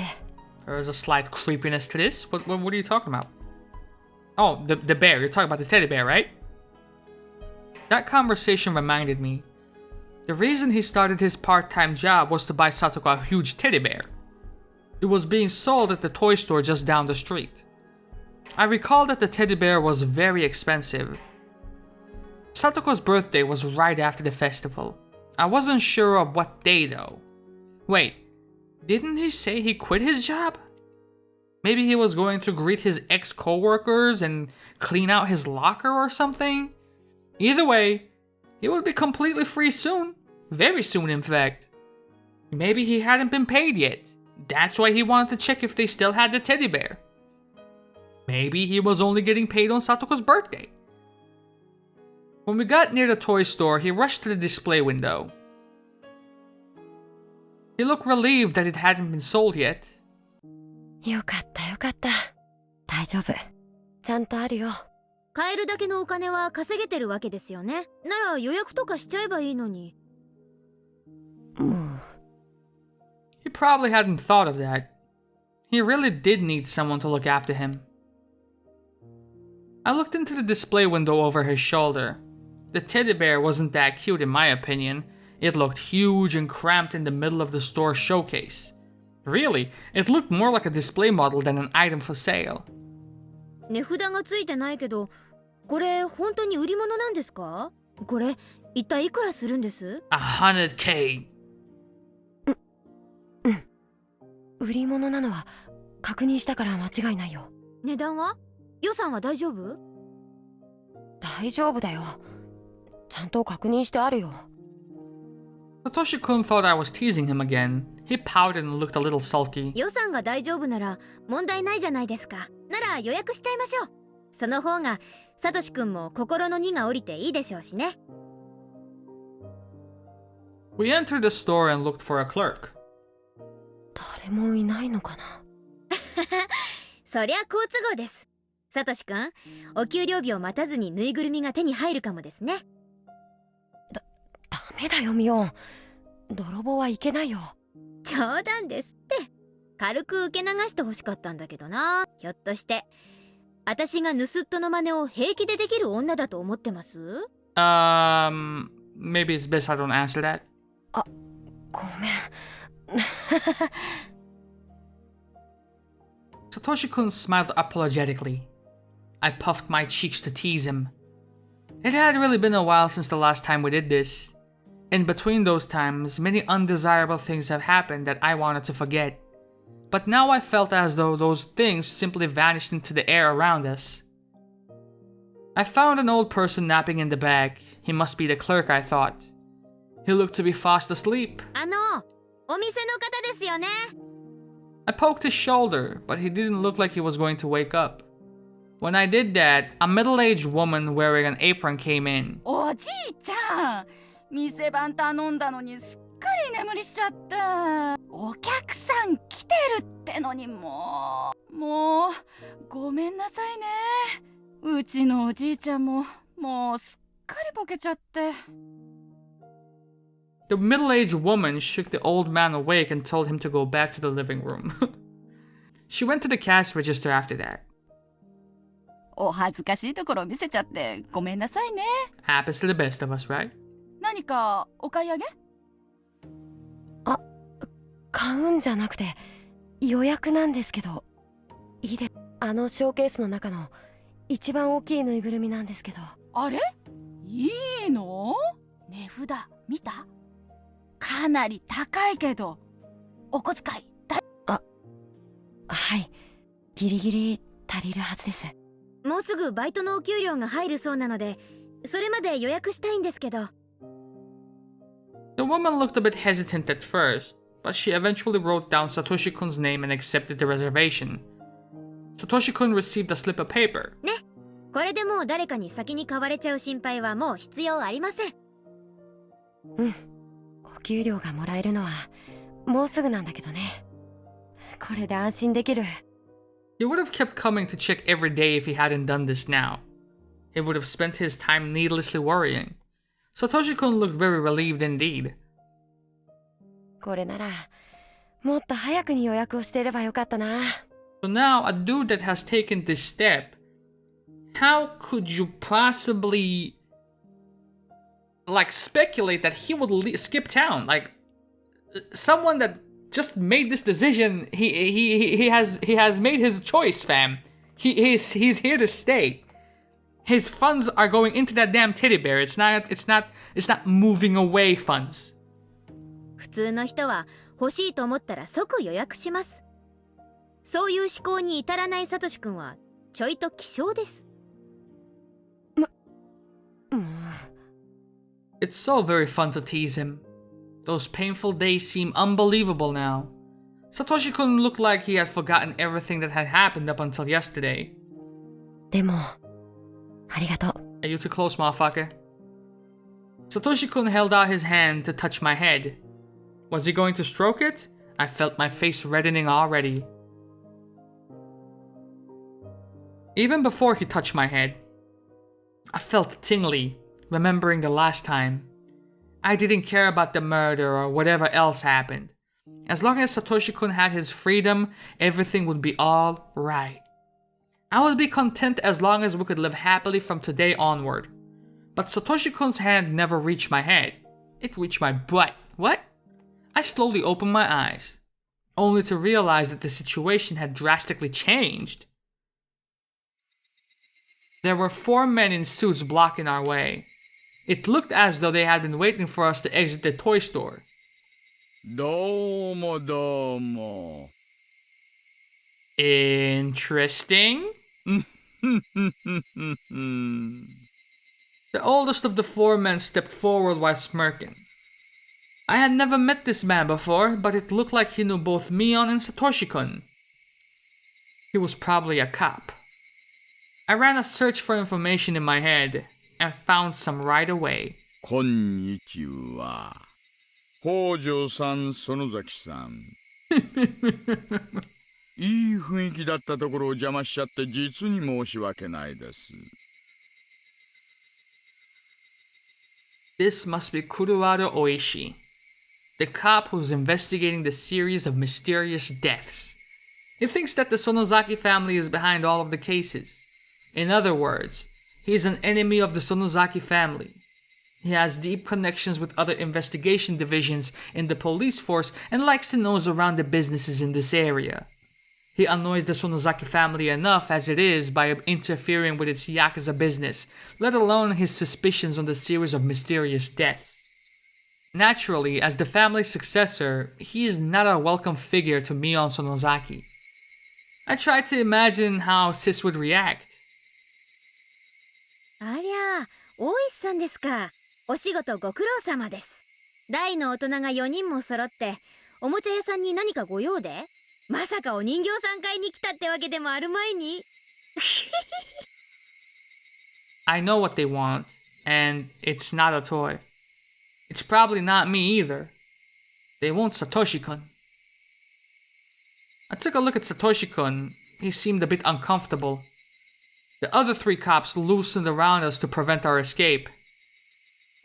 There's a slight creepiness to this. What are you talking about? Oh, the bear. You're talking about the teddy bear, right? That conversation reminded me. The reason he started his part-time job was to buy Satoko a huge teddy bear. It was being sold at the toy store just down the street. I recall that the teddy bear was very expensive. Satoko's birthday was right after the festival. I wasn't sure of what day though. Wait, didn't he say he quit his job? Maybe he was going to greet his ex-coworkers and clean out his locker or something? Either way, he would be completely free soon. Very soon, in fact. Maybe he hadn't been paid yet. That's why he wanted to check if they still had the teddy bear. Maybe he was only getting paid on Satoko's birthday. When we got near the toy store, he rushed to the display window. He looked relieved that it hadn't been sold yet. よかったよかった。大丈夫。ちゃんとあるよ。買えるだけのお金は稼げてるわけですよね。なら予約とかしちゃえばいいのに。もう。He probably hadn't thought of that. He really did need someone to look after him. I looked into the display window over his shoulder. The teddy bear wasn't that cute in my opinion. It looked huge and cramped in the middle of the store showcase. Really, it looked more like a display model than an item for sale. 値札がついてないけど、これ本当に売り物なんですか？これ一体いくらするんです？ 100K. 売り物なのは確認したから間違いないよ。値段は？予算は大丈夫？大丈夫だよ。ちゃんと確認してあるよ。Satoshi-kun thought I was teasing him again. He pouted and looked a little sulky. 予算が大丈夫なら問題ないじゃないですか。なら予約しちゃいましょう。その方がサトシ君も心の荷が下りていいでしょうしね。We entered the store and looked for a clerk. 誰もいないのかな。そりゃ好都合です。サトシ君、お給料日を待たずにぬいぐるみが手に入るかもですね。ダメだよミオン。泥棒はいけないよ。冗談ですって。軽く受け流してほしかったんだけどな。ひょっとして私が盗っ人の真似を平気でできる女だと思ってます？ Maybe it's best I don't answer that. あ、ごめん。Satoshi-kun smiled apologetically. I puffed my cheeks to tease him. It had really been a while since the last time we did this. In between those times, many undesirable things have happened that I wanted to forget. But now I felt as though those things simply vanished into the air around us. I found an old person napping in the back. He must be the clerk, I thought. He looked to be fast asleep. お店の方ですよね。I poked his shoulder, but he didn't look like he was going to wake up. When I did that, a middle-aged woman wearing an apron came in. おじいちゃん、店番頼んだのにすっかり眠りしちゃった。お客さん来てるってのにもうごめんなさいね。うちのおじいちゃんももうすっかりボケちゃって。The middle-aged woman shook the old man awake and told him to go back to the living room. She went to the cash register after that. お恥ずかしいところ見せちゃってごめんなさいね。Happens to the best of us, right? 何かお買い上げ？あ、買うんじゃなくて予約なんですけど。いいで、あのショーケースの中の一番大きいぬいぐるみなんですけど。あれ？いいの？値札見た？かなり高いけどお小遣いだ。あ、はい、ギリギリ足りるはずです。もうすぐバイトのお給料が入るそうなので、それまで予約したいんですけど。The woman looked a bit hesitant at first, but she eventually wrote down Satoshi-kun's name and accepted the reservation. Satoshi-kun received a slip of paper. ね、これでもう誰かに先に買われちゃう心配はもう必要ありません。うん、お給料がもらえるのはもうすぐなんだけどね。これで安心できる。He would have kept coming to check every day if he hadn't done this now. He would have spent his time needlessly worrying. Satoshi-kun looked very relieved indeed. これならもっと早くに予約をしていればよかったな。So now, a dude that has taken this step, how could you possibly speculate that he would skip town? Like, someone that just made this decision, he has made his choice, fam. He's here to stay. His funds are going into that damn teddy bear. It's not moving away funds. 普通の人は欲しいと思ったら即予約します。そういう思考に至らないサトシ君はちょいと希少です。もう It's so very fun to tease him. Those painful days seem unbelievable now. Satoshi-kun looked like he had forgotten everything that had happened up until yesterday. でも、ありがとう。 Are you too close, motherfucker? Satoshi-kun held out his hand to touch my head. Was he going to stroke it? I felt my face reddening already. Even before he touched my head, I felt tingly, remembering the last time. I didn't care about the murder or whatever else happened. As long as Satoshi-kun had his freedom, everything would be all right. I would be content as long as we could live happily from today onward. But Satoshi-kun's hand never reached my head. It reached my butt. What? I slowly opened my eyes, only to realize that the situation had drastically changed. There were 4 men in suits blocking our way. It looked as though they had been waiting for us to exit the toy store. どうもどうも。 Interesting. The oldest of the 4 men stepped forward while smirking. I had never met this man before, but it looked like he knew both Mion and Satoshi-kun. He was probably a cop. I ran a search for information in my head and found some right away. こんにちは。北条さん、園崎さん。いい雰囲気だったところを邪魔しちゃって実に申し訳ないです。This must be Kuruwara Oishi, the cop who's investigating the series of mysterious deaths. He thinks that the Sonozaki family is behind all of the cases. In other words, he is an enemy of the Sonozaki family. He has deep connections with other investigation divisions in the police force and likes to nose around the businesses in this area. He annoys the Sonozaki family enough as it is by interfering with its Yakuza business, let alone his suspicions on the series of mysterious deaths. Naturally, as the family's successor, he is not a welcome figure to Mion Sonozaki. I tried to imagine how Sis would react. ありゃ、大石さんですか。お仕事ご苦労様です。大の大人が4人も揃って、おもちゃ屋さんに何かご用で？まさかお人形さん買いに来たってわけでもあるまいに。I know what they want, and it's not a toy. It's probably not me either. They want Satoshi-kun. I took a look at Satoshi-kun. He seemed a bit uncomfortable. The other 3 cops loosened around us to prevent our escape.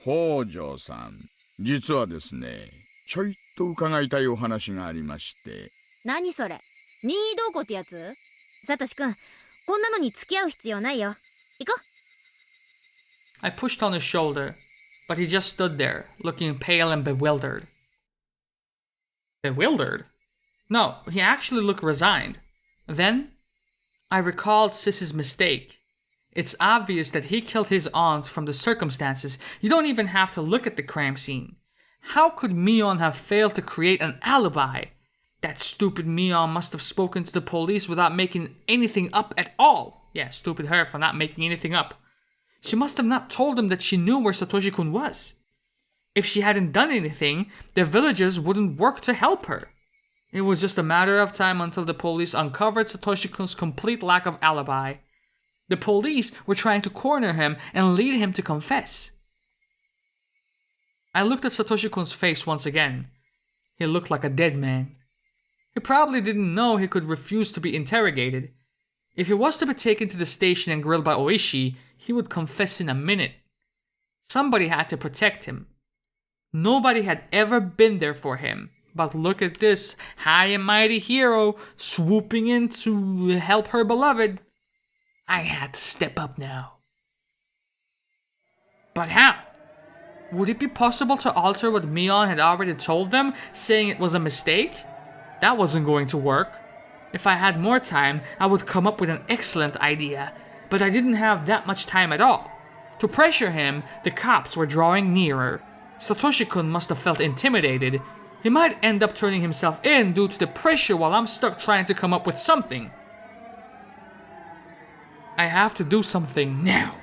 北条さん、実はですね、ちょいと伺いたいお話がありまして。何それ？任意同行ってやつ？サトシ君、こんなのに付き合う必要ないよ。行こう。I pushed on his shoulder, but he just stood there, looking pale and bewildered. Bewildered? No, he actually looked resigned. Then, I recalled Sis's mistake. It's obvious that he killed his aunt from the circumstances. You don't even have to look at the crime scene. How could Mion have failed to create an alibi? That stupid Mion must have spoken to the police without making anything up at all. Yeah, stupid her for not making anything up. She must have not told him that she knew where Satoshi-kun was. If she hadn't done anything, the villagers wouldn't work to help her. It was just a matter of time until the police uncovered Satoshi-kun's complete lack of alibi. The police were trying to corner him and lead him to confess. I looked at Satoshi-kun's face once again. He looked like a dead man. He probably didn't know he could refuse to be interrogated. If he was to be taken to the station and grilled by Oishi, he would confess in a minute. Somebody had to protect him. Nobody had ever been there for him. But look at this high and mighty hero swooping in to help her beloved. I had to step up now. But how? Would it be possible to alter what Mion had already told them, saying it was a mistake? That wasn't going to work. If I had more time, I would come up with an excellent idea. But I didn't have that much time at all. To pressure him, the cops were drawing nearer. Satoshi-kun must have felt intimidated. He might end up turning himself in due to the pressure while I'm stuck trying to come up with something. I have to do something now.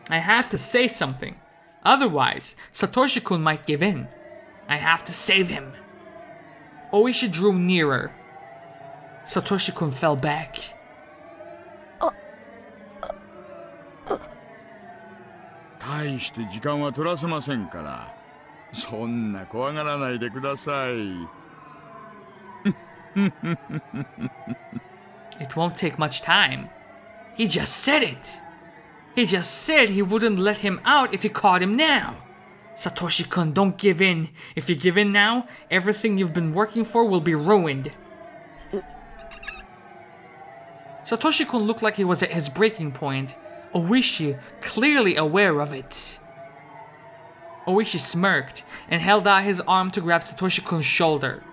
I have to say something. Otherwise, Satoshi-kun might give in. I have to save him. Oishi drew nearer. Satoshi-kun fell back.大して時間は取らせませんから。そんな怖がらないでください。It won't take much time. He just said it. He just said he wouldn't let him out if he caught him now. Satoshi-kun, don't give in. If you give in now, everything you've been working for will be ruined. Satoshi-kun looked like he was at his breaking point. Oishi, clearly aware of it. Oishi smirked and held out his arm to grab Satoshi-kun's shoulder.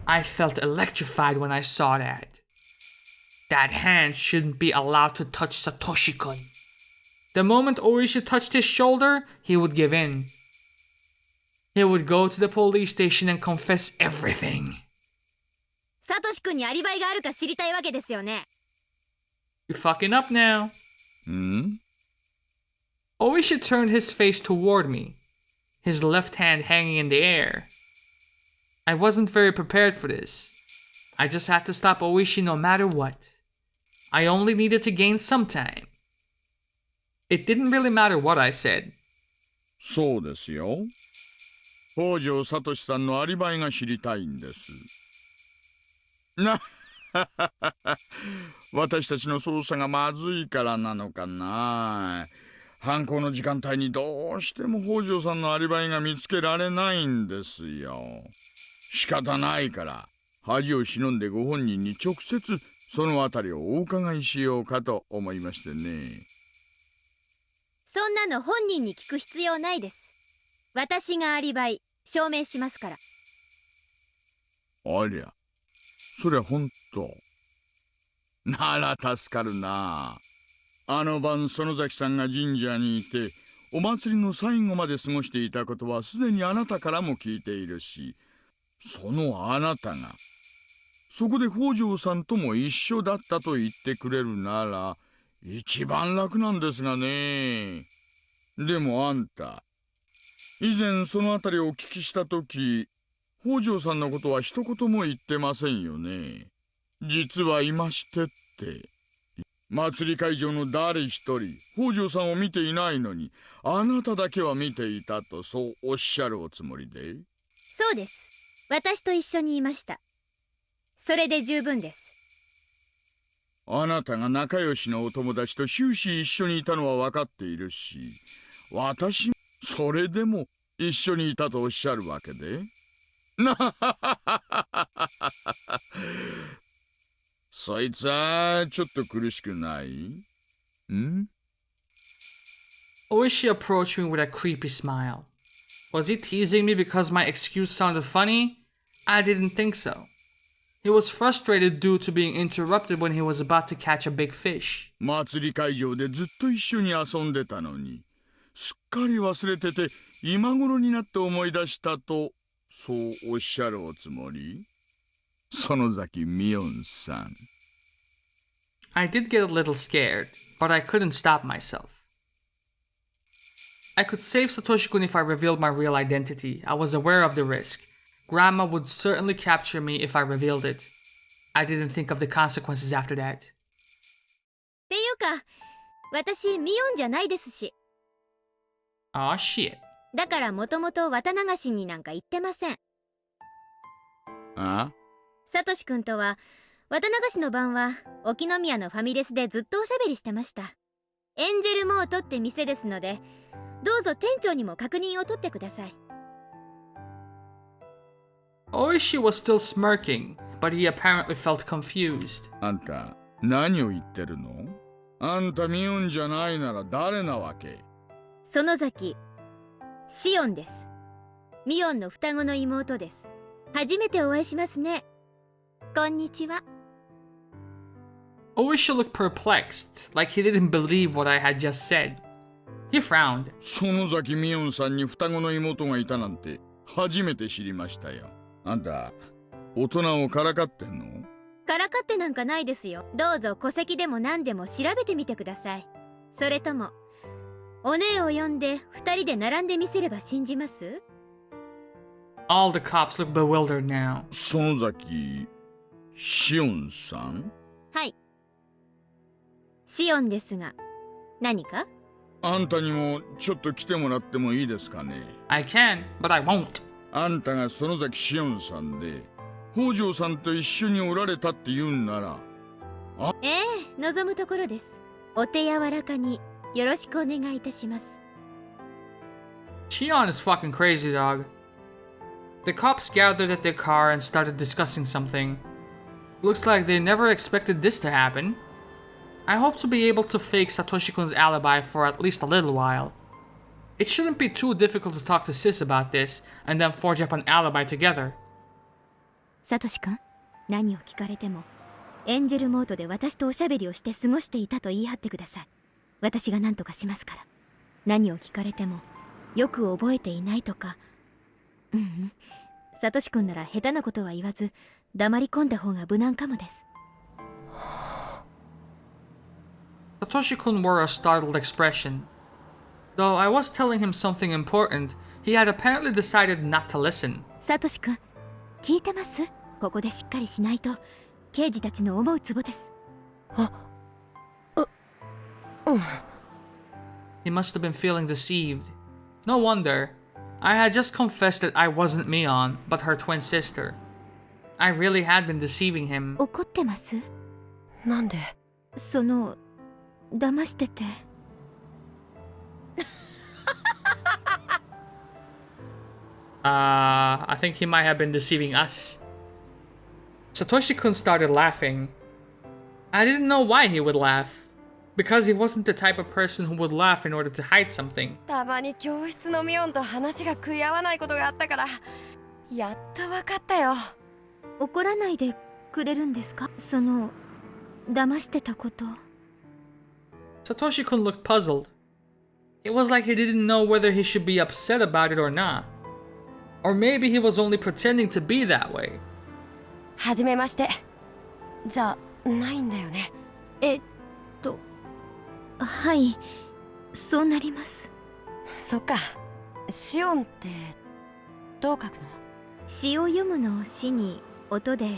I felt electrified when I saw that. That hand shouldn't be allowed to touch Satoshi-kun. The moment Oishi touched his shoulder, he would give in. He would go to the police station and confess everything. サトシ君にアリバイがあるか知りたいわけですよね。You're fucking up now. Hmm? Oishi turned his face toward me, his left hand hanging in the air. I wasn't very prepared for this. I just had to stop Oishi no matter what. I only needed to gain some time. It didn't really matter what I said. そうですよ。北条聡さんのアリバイが知りたいんです。私たちの捜査がまずいからなのかな。犯行の時間帯にどうしても北条さんのアリバイが見つけられないんですよ。仕方ないから恥を忍んでご本人に直接そのあたりをお伺いしようかと思いましてね。そんなの本人に聞く必要ないです。私がアリバイ証明しますから。ありゃ、そりゃ本当。なら助かるな。あの晩園崎さんが神社にいてお祭りの最後まで過ごしていたことはすでにあなたからも聞いているし、そのあなたがそこで北条さんとも一緒だったと言ってくれるなら一番楽なんですがね。でもあんた、以前そのあたりをお聞きしたとき、北条さんのことは一言も言ってませんよね。実はいましてって。祭り会場の誰一人北条さんを見ていないのに、あなただけは見ていたとそうおっしゃるおつもりで。そうです。私と一緒にいました。それで十分です。あなたが仲良しのお友達と終始一緒にいたのは分かっているし、私もそれでも一緒にいたとおっしゃるわけで。そいつはちょっと苦しくない？ん？ Oishi approached me with a creepy smile. Was he teasing me because my excuse sounded funny? I didn't think so. He was frustrated due to being interrupted when he was about to catch a big fish. 祭り会場でずっと一緒に遊んでたのに、すっかり忘れてて今頃になって思い出したと、そうおっしゃるおつもり？園崎美音さん。I did get a little scared, but I couldn't stop myself. I could save Satoshi-kun if I revealed my real identity. I was aware of the risk. Grandma would certainly capture me if I revealed it. I didn't think of the consequences after that. っていうか、私ミオンじゃないですし。Aw, shit. だからもともと綿流しになんか行ってません。あ？サトシ君とは綿流しの晩は沖宮のファミレスでずっとおしゃべりしてました。エンジェルモートって店ですので、どうぞ店長にも確認を取ってください。Oishi was still smirking, but he apparently felt confused. あんた、何を言ってるの？あんたミオンじゃないなら誰なわけ？園崎、シオンです。ミオンの双子の妹です。初めてお会いしますね。こんにちは。Oishi looked perplexed, like he didn't believe what I had just said. He frowned. 園崎美音さんに双子の妹がいたなんて初めて知りましたよ。あんた、大人をからかってんの？からかってなんかないですよ。どうぞ戸籍でも何でも調べてみてください。それともお姉を呼んで2人で並んでみせれば信じます？ All the cops look bewildered now. 園崎しおんさん？はい。シオンですが、何か？あんたにもちょっと来てもらってもいいですかね？ I can, but I won't. あんたが園崎しおんさんで北条さんと一緒におられたって言うんなら。ええ、望むところです。お手柔らかによろしくお願いいたします。Shion is fucking crazy, dog. The cops gathered at their car and started discussing something. Looks like they never expected this to happen. I hope to be able to fake Satoshi-kun's alibi for at least a little while. It shouldn't be too difficult to talk to Sis about this and then forge up an alibi together. サトシ君、何を聞かれてもエンジェルモードで私とおしゃべりをして過ごしていたと言い張ってください。私が何とかしますから。何を聞かれてもよく覚えていないとか。サトシ君なら下手なことは言わず黙り込んだ方が無難かもです。Satoshi-kun wore a startled expression. Though I was telling him something important, he had apparently decided not to listen. サトシ君、聞いてます？ここでしっかりしないと刑事たちの思うツボです。He must have been feeling deceived. No wonder. I had just confessed that I wasn't Mion, but her twin sister. I really had been deceiving him. 怒ってます？なんで？騙してて。I think he might have been deceiving us. Satoshi-kun started laughing. I didn't know why he would laugh. Because he wasn't the type of person who would laugh in order to hide something. たまに教室のミオンと話が食い合わないことがあったから、やっとわかったよ。怒らないでくれるんですか？騙してたこと。Satoshi-kun looked puzzled. It was like he didn't know whether he should be upset about it or not. Or maybe he was only pretending to be that way. はじめまして。じゃないんだよね。はい、そうなります。そっか。シオンってどう書くの？詩を読むの詩に音で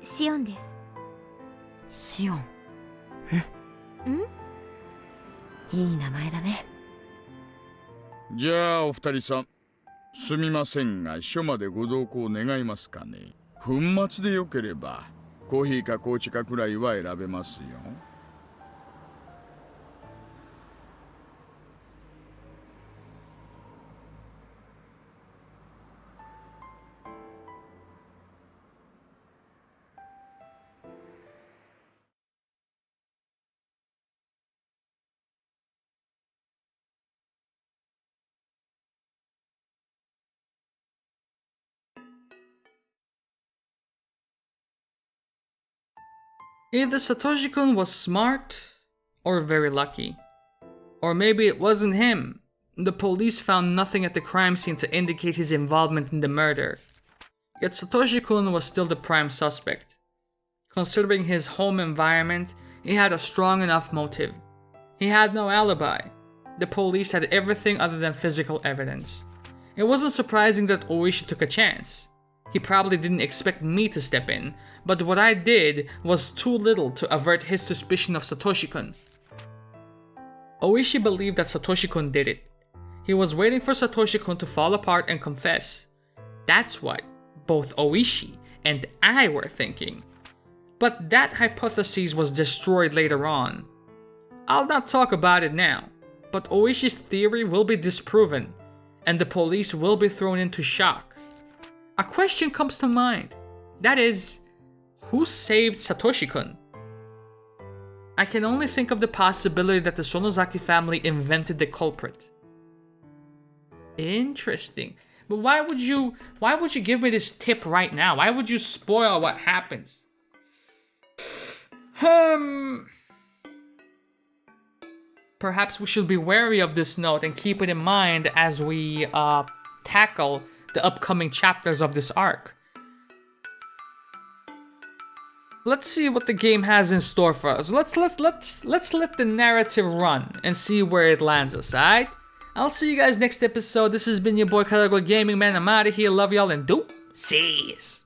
シオンです。シオン。いい名前だね。じゃあお二人さん、すみませんが署までご同行願いますかね。粉末でよければコーヒーか紅茶かくらいは選べますよ。Either Satoshi-kun was smart or very lucky. Or maybe it wasn't him. The police found nothing at the crime scene to indicate his involvement in the murder. Yet Satoshi-kun was still the prime suspect. Considering his home environment, he had a strong enough motive. He had no alibi. The police had everything other than physical evidence. It wasn't surprising that Oishi took a chance. He probably didn't expect me to step in, but what I did was too little to avert his suspicion of Satoshi-kun. Oishi believed that Satoshi-kun did it. He was waiting for Satoshi-kun to fall apart and confess. That's what both Oishi and I were thinking. But that hypothesis was destroyed later on. I'll not talk about it now, but Oishi's theory will be disproven, and the police will be thrown into shock. A question comes to mind. That is, who saved Satoshi-kun? I can only think of the possibility that the Sonozaki family invented the culprit. Interesting. But why would you give me this tip right now? Why would you spoil what happens? Perhaps we should be wary of this note and keep it in mind as we tackle the upcoming chapters of this arc. let's see what the game has in store for us. Let's let the narrative run and see where it lands us, alright? I'll see you guys next episode. This has been your boy Karagol Gaming, man. I'm out of here. Love y'all and deuces.